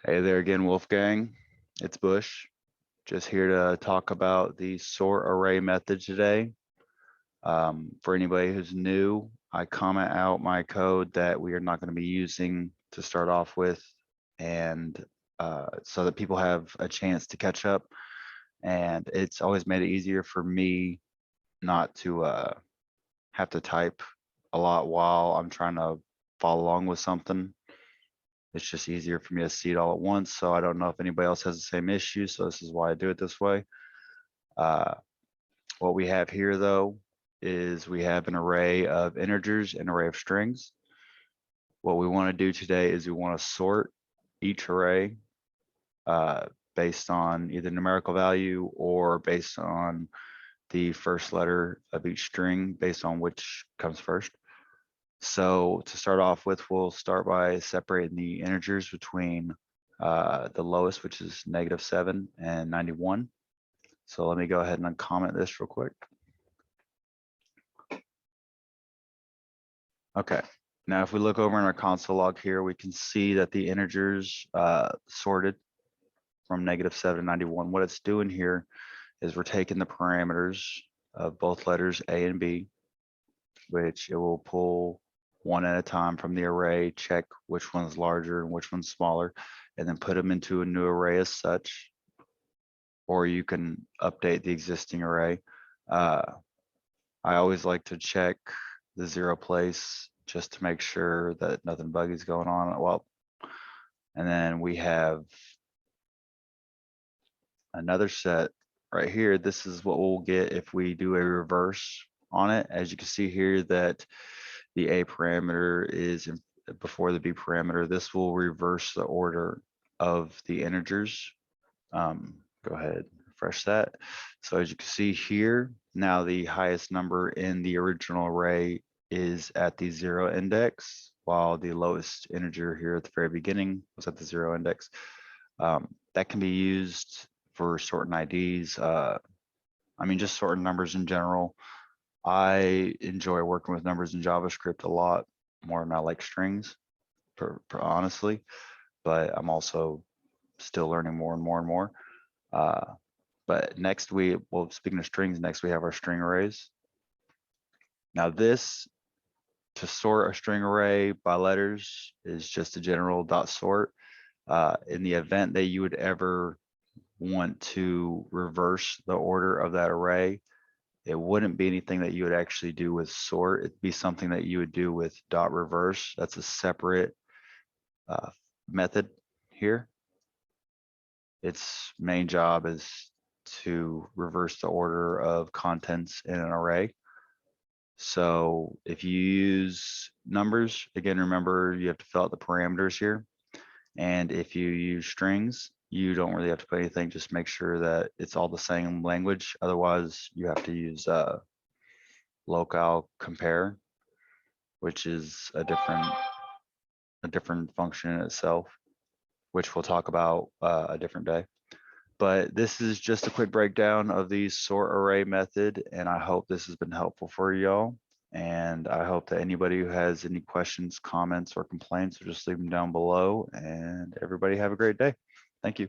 Hey there again, Wolfgang. It's Bush. Just here to talk about the sort array method today. For anybody who's new, I comment out my code that we are not going to be using to start off with, and so that people have a chance to catch up. And it's always made it easier for me not to have to type a lot while I'm trying to follow along with something. It's just easier for me to see it all at once. So I don't know if anybody else has the same issue. So this is why I do it this way. Uh, what we have here though, is we have an array of integers, an array of strings. What we want to do today is we want to sort each array based on either numerical value or based on the first letter of each string based on which comes first. So to start off with, we'll start by separating the integers between the lowest, which is -7 and 91. So let me go ahead and uncomment this real quick. Okay, now if we look over in our console log here, we can see that the integers sorted from -7 to 91. What it's doing here is we're taking the parameters of both letters A and B, which it will pull one at a time from the array, check which one's larger and which one's smaller, and then put them into a new array as such. Or you can update the existing array. I always like to check the 0 place just to make sure that nothing buggy is going on. Well, and then we have another set right here. This is what we'll get if we do a reverse on it. As you can see here, that the A parameter is before the B parameter. This will reverse the order of the integers. Go ahead, refresh that. So as you can see here, now the highest number in the original array is at the 0 index, while the lowest integer here at the very beginning was at the 0 index. That can be used for sorting IDs. I mean, just sorting numbers in general. I enjoy working with numbers in JavaScript a lot more than I like strings, honestly, but I'm also still learning more and more and more. But next well, speaking of strings, next we have our string arrays. Now this, to sort a string array by letters, is just a general dot sort. In the event that you would ever want to reverse the order of that array, it wouldn't be anything that you would actually do with sort. It'd be something that you would do with dot reverse. That's a separate method here. Its main job is to reverse the order of contents in an array. So if you use numbers, again, remember you have to fill out the parameters here. And if you use strings, you don't really have to put anything, just make sure that it's all the same language. Otherwise, you have to use locale compare, which is a different function in itself, which we'll talk about a different day. But this is just a quick breakdown of the sort array method, and I hope this has been helpful for y'all. And I hope that anybody who has any questions, comments, or complaints, will just leave them down below. And everybody have a great day. Thank you.